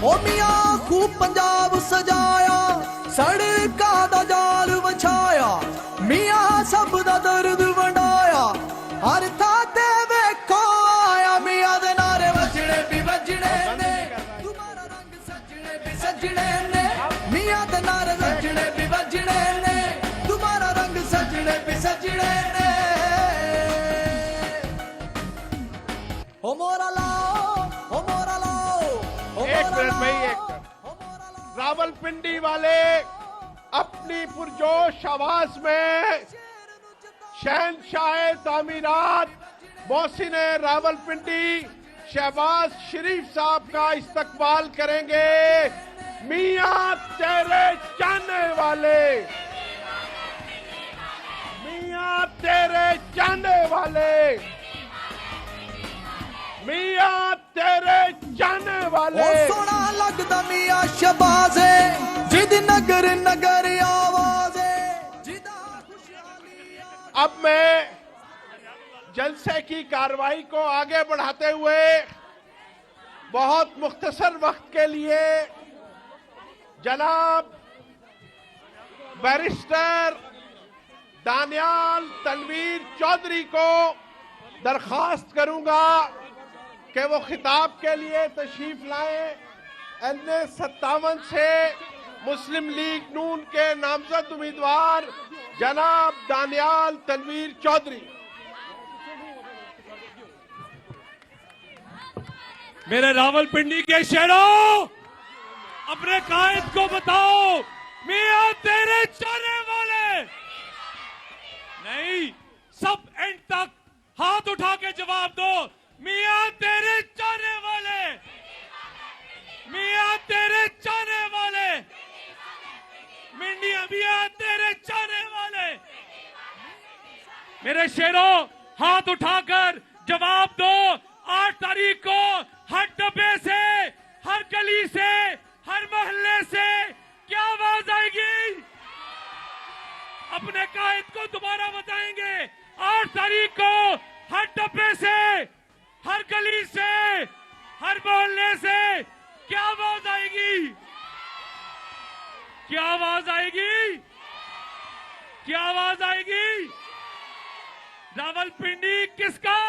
ओ मियां खूब पंजाब सजाया, सड़कां दा जाल विछाया, मियां सब दा दर्द वंडाया, हर थां ते वेखो आया, मियां दे नारे वजने भी वजने ने, तुम्हारा रंग सजने भी सजने ने, मियां दे नारे वजने भी वजने ने, तुम्हारा रंग सजने भी सजने ने। ओ मोरा लाओ, ओ मोरा लाओ, एक मिनट भाई, एक मिनट। रावलपिंडी वाले अपनी पुरजोश आवाज में शहनशाह तामीरात मोहसिन रावलपिंडी शहबाज शरीफ साहब का इस्तकबाल करेंगे। मियां तेरे चाहने वाले, मियां तेरे चाहने वाले, मियां तेरे जाने वाले। ओ सोना लगदा मियां शहबाज़े, जिद नगर नगर आवाज़े, जिदा खुशहाली। अब मैं जलसे की कार्रवाई को आगे बढ़ाते हुए बहुत मुख्तसर वक्त के लिए जनाब बैरिस्टर दानियाल तनवीर चौधरी को दरखास्त करूंगा कि वो खिताब के लिए तशरीफ लाएं। NA 57 से मुस्लिम लीग नून के नामजद उम्मीदवार जनाब दानियाल तनवीर चौधरी। मेरे रावलपिंडी के शेरों, अपने कायद को बताओ, मियां तेरे चाहने वाले। नहीं, सब एंड तक हाथ उठा के जवाब दो। मियां तेरे चाहने वाले, मियां तेरे चाहने वाले, मियां तेरे चाहने वाले। मेरे शेरों, हाथ उठाकर जवाब दो। 8 तारीख को हर डब्बे से, हर गली से, हर मोहल्ले से क्या आवाज आएगी? अपने कायद को दोबारा बताएंगे। 8 तारीख को हर डब्बे से, हर गली से, हर मोहल्ले से क्या आवाज आएगी? क्या आवाज आएगी? क्या आवाज आएगी? रावलपिंडी किसका?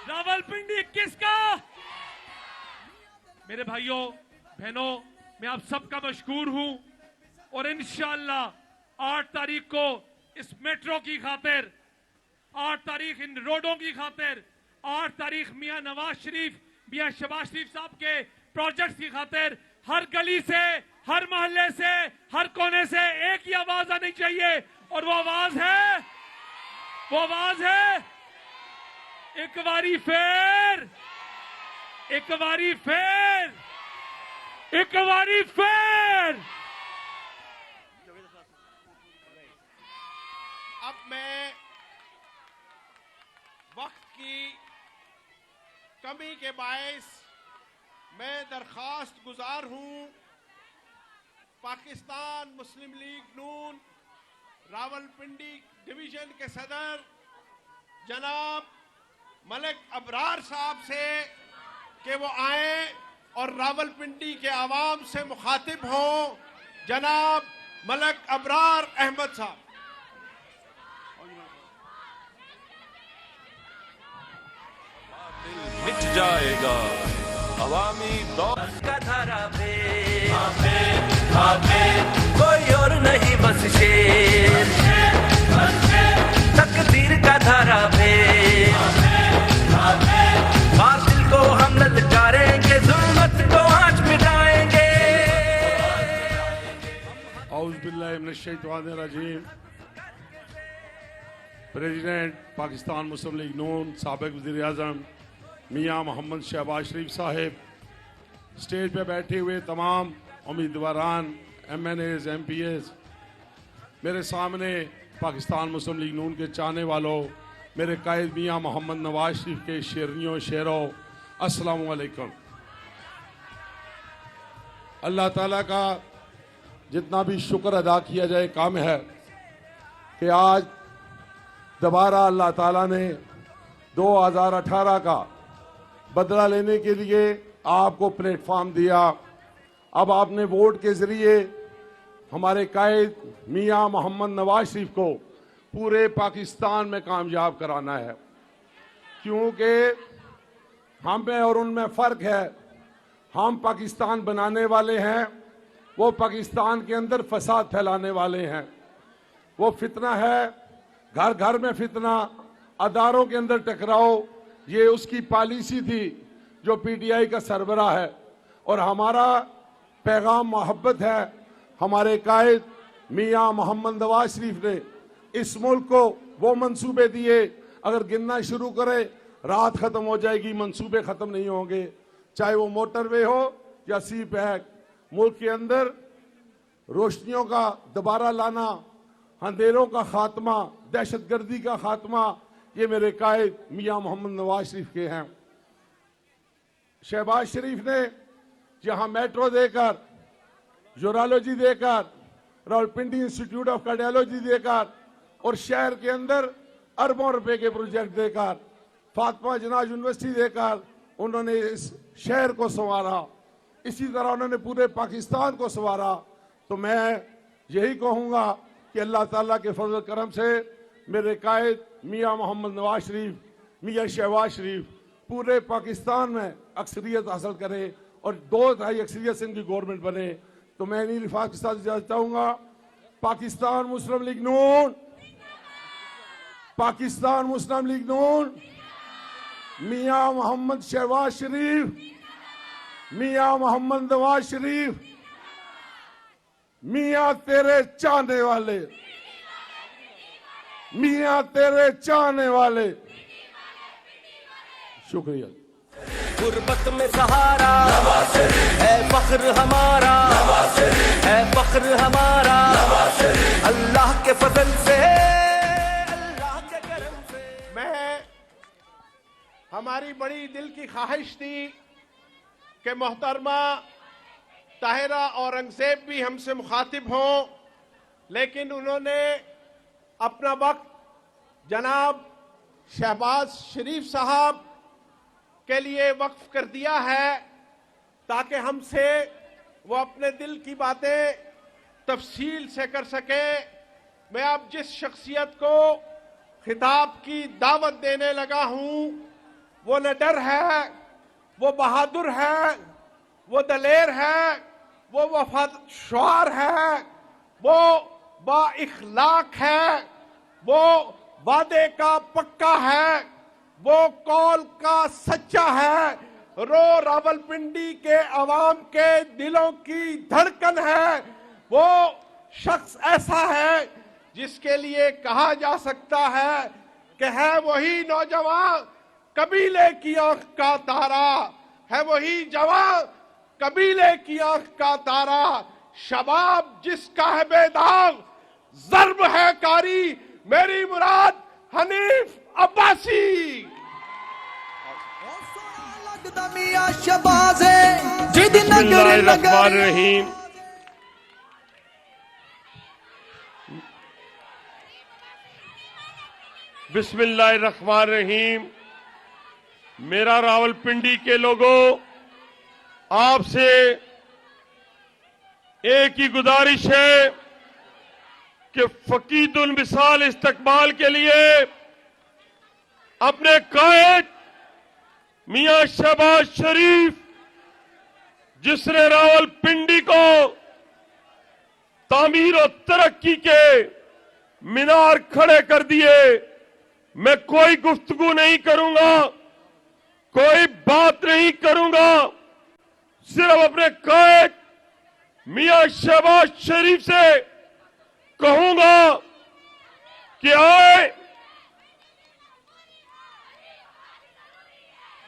रावलपिंडी किसका? मेरे भाइयों बहनों, मैं आप सबका मशकूर हूं और इंशाअल्लाह 8 तारीख को इस मेट्रो की खातिर, 8 तारीख इन रोडों की खातिर, 8 तारीख मियां नवाज शरीफ, मियां शहबाज शरीफ साहब के प्रोजेक्ट्स की खातिर हर गली से, हर मोहल्ले से, हर कोने से एक ही आवाज आनी चाहिए। और वो आवाज है, वो आवाज है, एक बारी फेर, एक बारी फेर, एक बारी फेर। अब मैं वक्त की कमी के बायस मैं दरखास्त गुजार हूं पाकिस्तान मुस्लिम लीग नून रावलपिंडी डिवीजन के सदर जनाब मलिक अबरार साहब से कि वो आए और रावलपिंडी के आवाम से मुखातिब हों। जनाब मलिक अबरार अहमद साहब। मिट जाएगा अवामी दौर का धारा पे, कोई और नहीं बस शेर, तकदीर का धारा पे, बातिल को हम ललकारेंगे, जुल्मत को आज मिटाएंगे। औज़ु बिल्लाहि मिनश शैतानिर रजीम। प्रेसिडेंट पाकिस्तान मुस्लिम लीग नून साबिक़ वज़ीर आज़म मियां मोहम्मद शहबाज शरीफ साहब, स्टेज पे बैठे हुए तमाम उम्मीदवारान, MNAs, MPAs, मेरे सामने पाकिस्तान मुस्लिम लीग नून के चाहने वालों, मेरे कायद मियां मोहम्मद नवाज शरीफ के शेरनियों शेरों, अस्सलामु अलैकुम। अल्लाह ताला का जितना भी शुक्र अदा किया जाए काम है कि आज दोबारा अल्लाह ताला ने 2018 का बदला लेने के लिए आपको प्लेटफॉर्म दिया। अब आपने वोट के जरिए हमारे कायद मियां मोहम्मद नवाज शरीफ को पूरे पाकिस्तान में कामयाब कराना है, क्योंकि हम में और उनमें फर्क है। हम पाकिस्तान बनाने वाले हैं, वो पाकिस्तान के अंदर फसाद फैलाने वाले हैं। वो फितना है, घर घर में फितना, अदारों के अंदर टकराव, ये उसकी पॉलिसी थी जो पीटीआई का सरबराह है। और हमारा पैगाम मोहब्बत है। हमारे कायद मियां मोहम्मद नवाज शरीफ ने इस मुल्क को वो मंसूबे दिए, अगर गिनना शुरू करे रात खत्म हो जाएगी, मंसूबे खत्म नहीं होंगे। चाहे वो मोटरवे हो या सी पैक, मुल्क के अंदर रोशनियों का दोबारा लाना, अंधेरों का खात्मा, दहशतगर्दी का खात्मा, ये मेरे कायद मियां मोहम्मद नवाज शरीफ के हैं। शहबाज शरीफ ने जहां मेट्रो देकर, यूरोलॉजी देकर, रावलपिंडी इंस्टीट्यूट ऑफ कार्डियोलॉजी देकर और शहर के अंदर अरबों रुपए के प्रोजेक्ट देकर, फातिमा जनाज यूनिवर्सिटी देकर उन्होंने इस शहर को संवारा। इसी तरह उन्होंने पूरे पाकिस्तान को संवारा। तो मैं यही कहूंगा कि अल्लाह ताला के फजल करम से मेरे कायद मियां मोहम्मद नवाज शरीफ, मियां शहबाज शरीफ पूरे पाकिस्तान में अक्सरियत हासिल करे और 2/3 अक्सरियत से इनकी गवर्नमेंट बने। तो मैं इन्हीं लिफाज के साथ इजाजत चाहूंगा। पाकिस्तान मुस्लिम लीग नून, पाकिस्तान मुस्लिम लीग नून, मियां मोहम्मद शहबाज शरीफ, मियां मोहम्मद नवाज शरीफ, मियां तेरे चाहने वाले, मियां तेरे चाहने वाले। शुक्रिया। गुर्बत में सहारा है फख्र हमारा, है फख्र हमारा, अल्लाह के फजल से, अल्लाह के करम से। मैं, हमारी बड़ी दिल की ख्वाहिश थी कि मोहतरमा ताहिरा औरंगजेब भी हमसे मुखातिब हों, लेकिन उन्होंने अपना वक्त जनाब शहबाज शरीफ साहब के लिए वक्फ कर दिया है, ताकि हमसे वो अपने दिल की बातें तफसील से कर सके। मैं अब जिस शख्सियत को खिताब की दावत देने लगा हूं, वो निडर है, वो बहादुर है, वो दलेर है, वो वफादार है, वो बाइखलाक है, वो वादे का पक्का है, वो कौल का सच्चा है, रो रावलपिंडी के अवाम के दिलों की धड़कन है। वो शख्स ऐसा है जिसके लिए कहा जा सकता है कि है वही नौजवान कबीले की आंख का तारा, है वही जवान कबीले की आंख का तारा, शबाब जिसका है बेदाग, जर्ब है कारी, मेरी मुराद हनीफ अब्बासी। लगदा मियां शहबाज है जिद नगर नगर। बिस्मिल्लाहिर्रहमानिर्रहीम। मेरा रावलपिंडी के लोगों, आपसे एक ही गुजारिश है कि फकीदुल मिसाल इस्तकबाल के लिए अपने कायद मियां शहबाज शरीफ, जिसने रावलपिंडी को तामीर और तरक्की के मीनार खड़े कर दिए, मैं कोई गुफ्तगू नहीं करूंगा, कोई बात नहीं करूंगा, सिर्फ अपने कायद मियां शहबाज शरीफ से कहूंगा कि आए,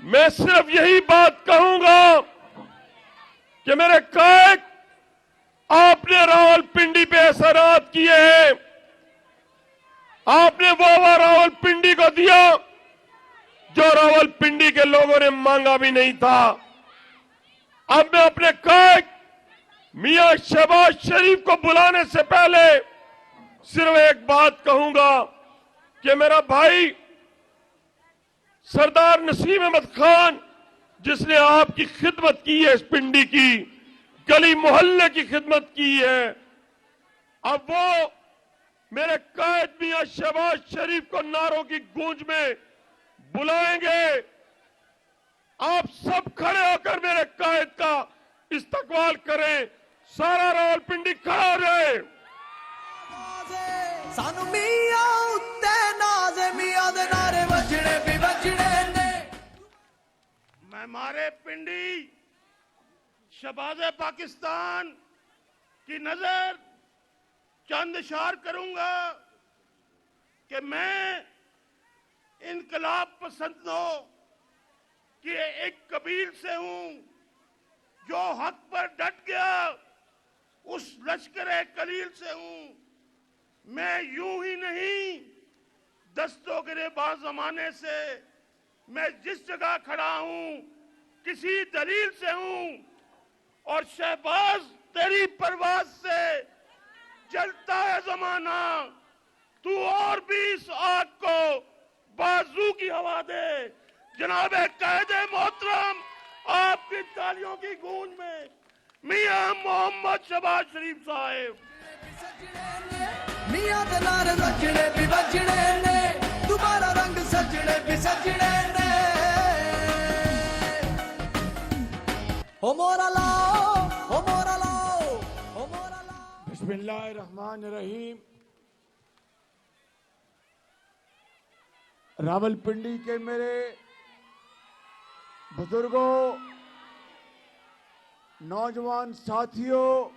मैं सिर्फ यही बात कहूंगा कि मेरे कायद, आपने रावलपिंडी पे असरात किए हैं, आपने वो रावलपिंडी को दिया जो रावलपिंडी के लोगों ने मांगा भी नहीं था। अब मैं अपने कायद मियां शहबाज शरीफ को बुलाने से पहले सिर्फ एक बात कहूंगा कि मेरा भाई सरदार नसीम अहमद खान, जिसने आपकी खिदमत की है, इस पिंडी की गली मोहल्ले की खिदमत की है, अब वो मेरे कायद मियां शहबाज शरीफ को नारों की गूंज में बुलाएंगे। आप सब खड़े होकर मेरे कायद का इस्तकबाल करें। सारा रावलपिंडी खड़ा हो जाए। सानू मियां उत्ते नाज़े मियां दे नारे वजने भी वजने ने। मैं मारे पिंडी शहबाज़े पाकिस्तान की नजर चंद इशार करूंगा कि मैं इनकलाब पसंदों कि एक कबील से हूं जो हक पर डट गया, उस लश्कर कलील से हूं। मैं यूं ही नहीं, दस्तों गिरेबान जमाने से मैं जिस जगह खड़ा हूं किसी दलील से हूं। और शहबाज तेरी परवाज से जलता है जमाना, तू और भी इस आग को बाजू की हवा दे। जनाब कायदे मोहतरम, आपकी तालियों की गूंज में मियां मोहम्मद शहबाज शरीफ साहब। मियां दे नारे वजने भी वजने ने, दोबारा रंग सजने भी सजने ने। ओ मोरा लाओ, ओ मोरा लाओ, ओ मोरा लाओ। बिस्मिल्लाहिर्रहमानिर्रहीम। रावलपिंडी के मेरे बुजुर्गों, नौजवान साथियों,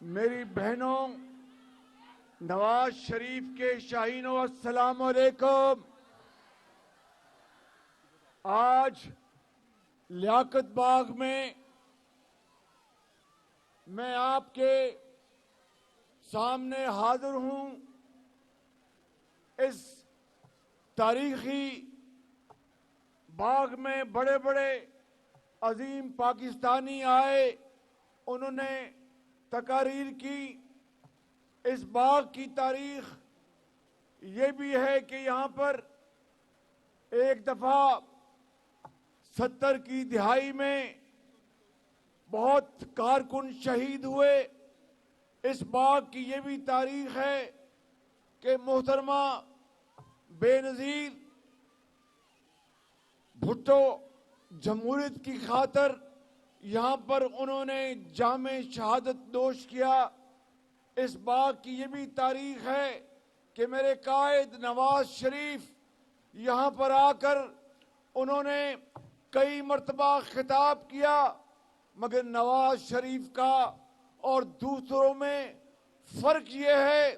मेरी बहनों, नवाज शरीफ के शाहीनों, अस्सलाम वालेकुम। आज लियाकत बाग में मैं आपके सामने हाजिर हूं। इस तारीखी बाग में बड़े बड़े अजीम पाकिस्तानी आए, उन्होंने तकारीर की। इस बाग की तारीख ये भी है कि यहाँ पर एक दफा 70 की दिहाई में बहुत कारकुन शहीद हुए। इस बाग की ये भी तारीख है कि मोहतरमा बेनजीर भुट्टो जमहूरियत की खातर यहाँ पर उन्होंने जामे शहादत नोश किया। इस बाग की ये भी तारीख है कि मेरे कायद नवाज शरीफ यहाँ पर आकर उन्होंने कई मर्तबा खिताब किया, मगर नवाज शरीफ का और दूसरों में फर्क ये है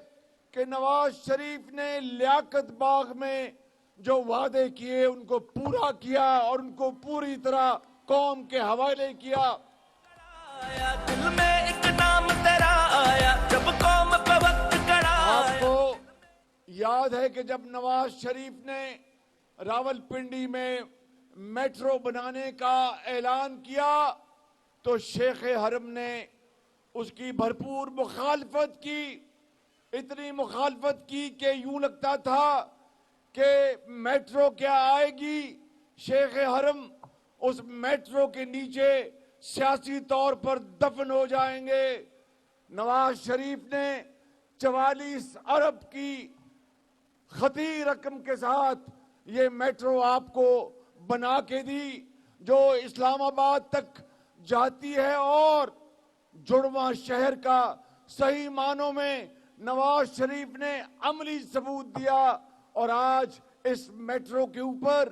कि नवाज शरीफ ने लियाकत बाग में जो वादे किए उनको पूरा किया और उनको पूरी तरह कौम के हवाले किया। आया दिल में एक नाम तेरा आया, जब कौम पे वक्त कड़ा आया। आपको याद है कि जब नवाज शरीफ ने रावलपिंडी में मेट्रो बनाने का ऐलान किया तो शेख हरम ने उसकी भरपूर मुखालफत की। इतनी मुखालफत की कि यूं लगता था कि मेट्रो क्या आएगी, शेख हरम उस मेट्रो के नीचे सियासी तौर पर दफन हो जाएंगे। नवाज शरीफ ने 44 अरब की खती रकम के साथ ये मेट्रो आपको बना के दी, जो इस्लामाबाद तक जाती है और जुड़वा शहर का सही मानों में नवाज शरीफ ने अमली सबूत दिया। और आज इस मेट्रो के ऊपर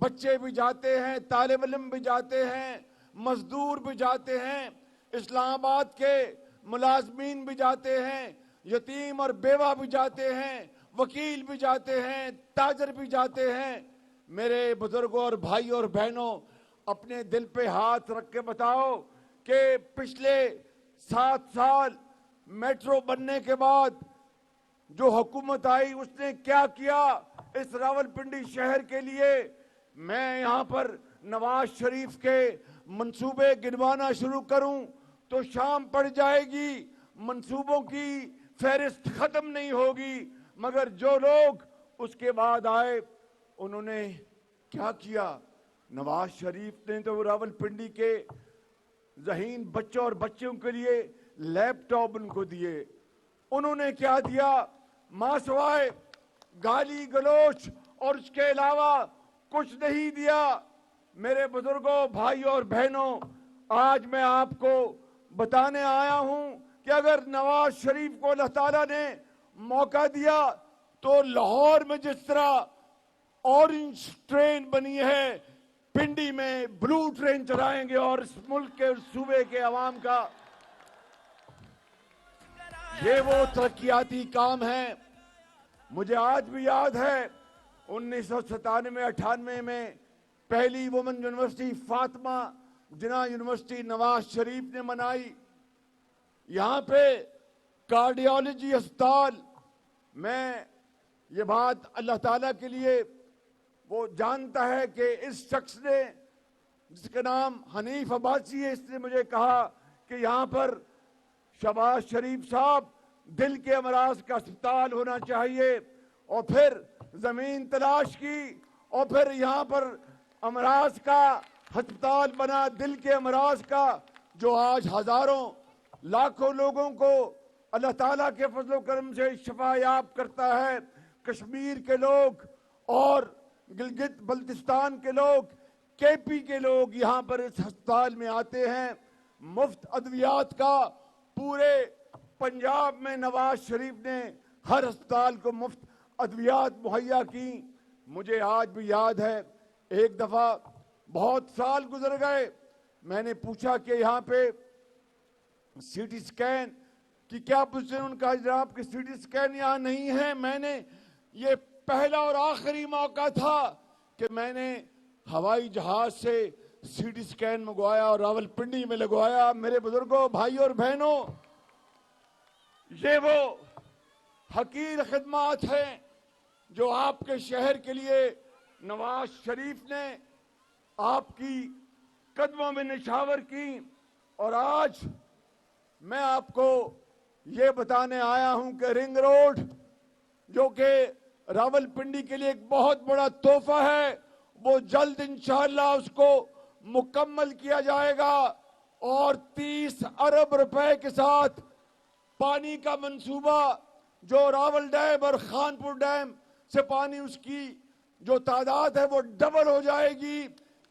बच्चे भी जाते हैं, तालिब इल्म भी जाते हैं, मजदूर भी जाते हैं, इस्लामाबाद के मुलाजमीन भी जाते हैं, यतीम और बेवा भी जाते हैं, वकील भी जाते हैं, ताजर भी जाते हैं। मेरे बुजुर्गों और भाइयों और बहनों, अपने दिल पे हाथ रख के बताओ कि पिछले 7 साल मेट्रो बनने के बाद जो हुकूमत आई उसने क्या किया इस रावलपिंडी शहर के लिए। मैं यहाँ पर नवाज शरीफ के मंसूबे गिनवाना शुरू करूं तो शाम पड़ जाएगी, मंसूबों की फहरिस्त खत्म नहीं होगी। मगर जो लोग उसके बाद आए उन्होंने क्या किया, नवाज शरीफ ने तो रावलपिंडी के ज़हीन बच्चों और बच्चियों के लिए लैपटॉप उनको दिए। उन्होंने क्या दिया? मां सवाए गाली गलोच और उसके अलावा कुछ नहीं दिया। मेरे बुजुर्गों, भाइयों और बहनों, आज मैं आपको बताने आया हूं कि अगर नवाज शरीफ को अल्लाह ताला ने मौका दिया तो लाहौर में जिस तरह ऑरेंज ट्रेन बनी है, पिंडी में ब्लू ट्रेन चलाएंगे और इस मुल्क के सूबे के अवाम का ये वो तरक्याती काम है। मुझे आज भी याद है 1997-98 में पहली वुमेन यूनिवर्सिटी फातिमा जिन्ना यूनिवर्सिटी नवाज शरीफ ने मनाई। यहां पे कार्डियोलॉजी अस्पताल, मैं ये बात अल्लाह ताला के लिए वो जानता है कि इस शख्स ने, जिसका नाम हनीफ अब्बासी है, इसने मुझे कहा कि यहां पर शहबाज शरीफ साहब दिल के अमराज का अस्पताल होना चाहिए। और फिर जमीन तलाश की और फिर यहां पर अमराज का अस्पताल बना, दिल के अमराज का, जो आज हजारों लाखों लोगों को अल्लाह ताला के फजल करम से शफायाब करता है। कश्मीर के लोग और गिलगित बल्तिस्तान के लोग, केपी के लोग यहां पर इस अस्पताल में आते हैं। मुफ्त अद्वियात का पूरे पंजाब में नवाज शरीफ ने हर अस्पताल को मुफ्त अद्वियात मुहैया की। मुझे आज भी याद है, एक दफा बहुत साल गुजर गए, मैंने पूछा कि यहाँ पे सीटी स्कैन की क्या पोजीशन, उनका जनाब कि सीटी स्कैन यहाँ नहीं है। मैंने ये पहला और आखिरी मौका था कि मैंने हवाई जहाज से सीटी स्कैन मंगवाया और रावलपिंडी में लगवाया। मेरे बुजुर्गों, भाइयों और बहनों, ये वो हकीर खिदमत हैं जो आपके शहर के लिए नवाज शरीफ ने आपकी कदमों में निछावर की। और आज मैं आपको ये बताने आया हूं कि रिंग रोड, जो कि रावलपिंडी के लिए एक बहुत बड़ा तोहफा है, वो जल्द इंशाअल्लाह उसको मुकम्मल किया जाएगा और 30 अरब रुपए के साथ पानी का मंसूबा, जो रावल डैम और खानपुर डैम से पानी उसकी जो तादाद है वो डबल हो जाएगी।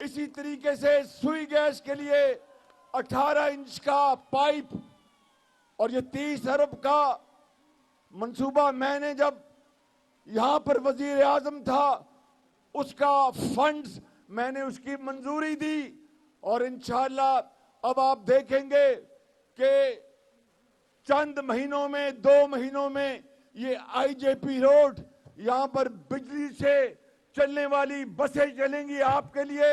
इसी तरीके से सुई गैस के लिए 18 इंच का पाइप और ये 30 अरब का मंसूबा, मैंने जब यहां पर वजीर आजम था उसका फंड्स मैंने उसकी मंजूरी दी। और इंशाअल्लाह अब आप देखेंगे कि चंद महीनों में, 2 महीनों में ये आईजेपी रोड, यहां पर बिजली से चलने वाली बसें चलेंगी आपके लिए।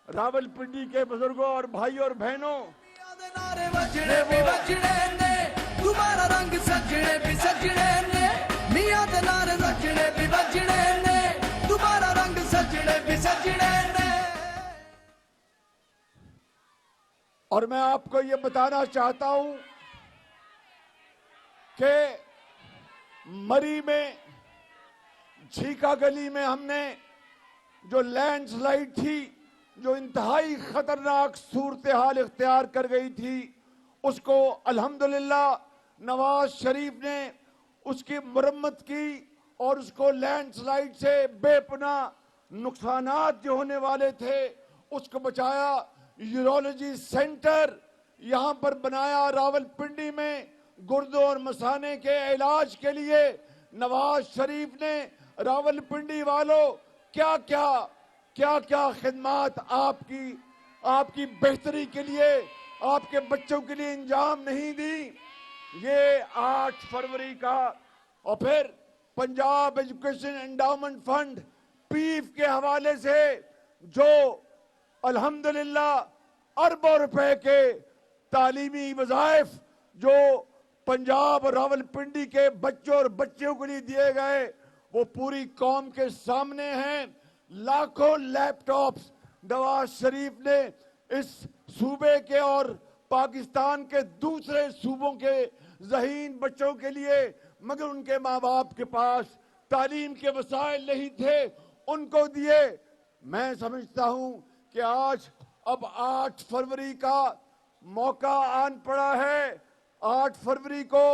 रावलपिंडी के बुजुर्गों और भाइयों और बहनों, नारे बजने भी बजने ने, तुम्हारा रंग सजने भी सजने ने, मियां दे नारे बजने भी बजने ने, तुम्हारा रंग सजने भी सजने ने। और मैं आपको ये बताना चाहता हूं कि मरी में झीका गली में हमने जो लैंडस्लाइड थी, जो इंतहाई खतरनाक सूरत हाल इख्तियार कर गई थी, उसको अल्हम्दुलिल्लाह नवाज शरीफ ने उसकी मरम्मत की और उसको लैंडस्लाइड से बेपनाह नुकसानात जो होने वाले थे उसको बचाया। यूरोलॉजी सेंटर यहां पर बनाया रावलपिंडी में, गुर्दों और मसाने के इलाज के लिए नवाज शरीफ ने रावलपिंडी वालों क्या क्या खिदमत आपकी बेहतरी के लिए, आपके बच्चों के लिए इंजाम नहीं दी। ये 8 फरवरी का, और फिर पंजाब एजुकेशन एंडाउमेंट फंड पीफ के हवाले से जो अल्हम्दुलिल्लाह अरबों रुपए के तालीमी वज़ाइफ जो पंजाब और रावलपिंडी के बच्चों और बच्चियों के लिए दिए गए, वो पूरी कौम के सामने हैं। लाखों लैपटॉप्स नवाज शरीफ ने इस सूबे के और पाकिस्तान के दूसरे सूबों के ज़हीन बच्चों के लिए, मगर उनके माँ बाप के पास तालीम के वसाइल नहीं थे, उनको दिए। मैं समझता हूं कि आज अब 8 फरवरी का मौका आन पड़ा है। 8 फरवरी को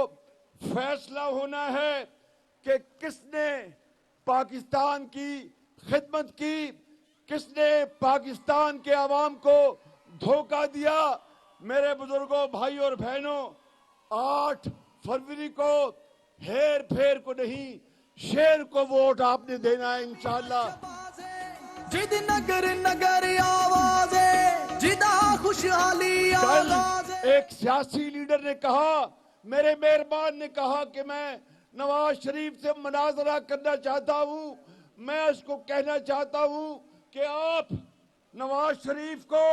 फैसला होना है कि किसने पाकिस्तान की खिदमत की, किसने पाकिस्तान के अवाम को धोखा दिया। मेरे बुजुर्गों, भाई और बहनों, 8 फरवरी को हेर फेर को नहीं, शेर को वोट आपने देना है इंशाअल्लाह। जिद नगर नगर आवाज़े, जिदा खुशहाली आवाज़े। एक सियासी लीडर ने कहा, मेरे मेहरबान ने कहा कि मैं नवाज शरीफ से मुनाजरा करना चाहता हूं। मैं उसको कहना चाहता हूं कि आप नवाज शरीफ को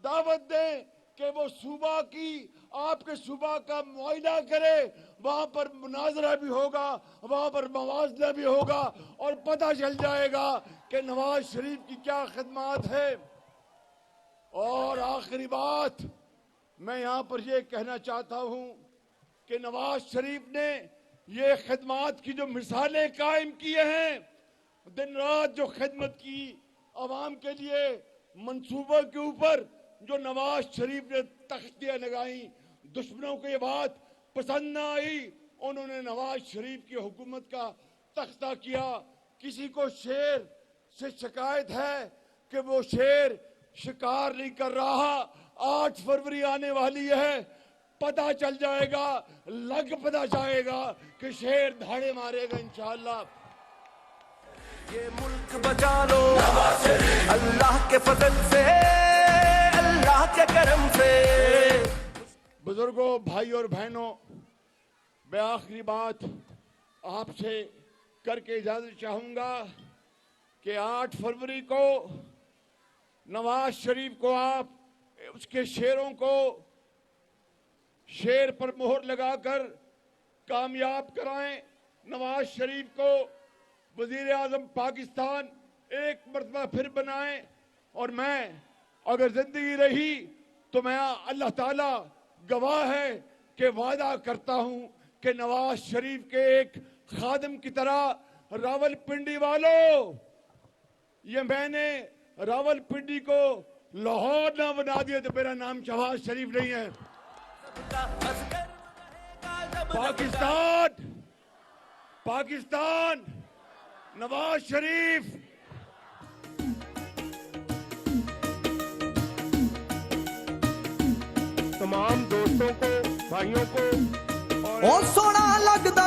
दावत दें कि वो सूबा की, आपके सूबा का मुआयना करे। वहां पर मुनाजरा भी होगा, वहां पर मवाजना भी होगा और पता चल जाएगा कि नवाज शरीफ की क्या खिदमत है। और आखिरी बात, मैं यहां पर यह कहना चाहता हूं कि नवाज शरीफ ने ये खिदमत की जो मिसालें कायम किए हैं, दिन रात जो खिदमत की अवाम के लिए, मंसूबों के ऊपर जो नवाज शरीफ ने तख्तियां लगाई, दुश्मनों को ये बात पसंद ना आई, उन्होंने नवाज शरीफ की हुकूमत का तख्ता किया। किसी को शेर से शिकायत है कि वो शेर शिकार नहीं कर रहा। 8 फरवरी आने वाली है, पता चल जाएगा, पता जाएगा कि शेर धाड़े मारेगा इंशाअल्लाह। ये मुल्क बचा लो अल्लाह के फजल से, अल्लाह के करम से। बुजुर्गों, भाई और बहनों, मैं आखिरी बात आपसे करके इजाजत चाहूंगा कि 8 फरवरी को नवाज शरीफ को आप उसके शेरों को शेर पर मोहर लगाकर कामयाब कराएं। नवाज शरीफ को वजीर आजम पाकिस्तान एक मरतबा फिर बनाएं। और मैं अगर जिंदगी रही तो मैं, अल्लाह ताला गवाह है कि वादा करता हूं कि नवाज शरीफ के एक खादिम की तरह रावलपिंडी वालों, ये मैंने रावलपिंडी को लाहौर ना बना दिया तो मेरा नाम शहबाज शरीफ नहीं है। पाकिस्तान, पाकिस्तान, नवाज शरीफ। तमाम दोस्तों को, भाइयों को ओ सोना लगदा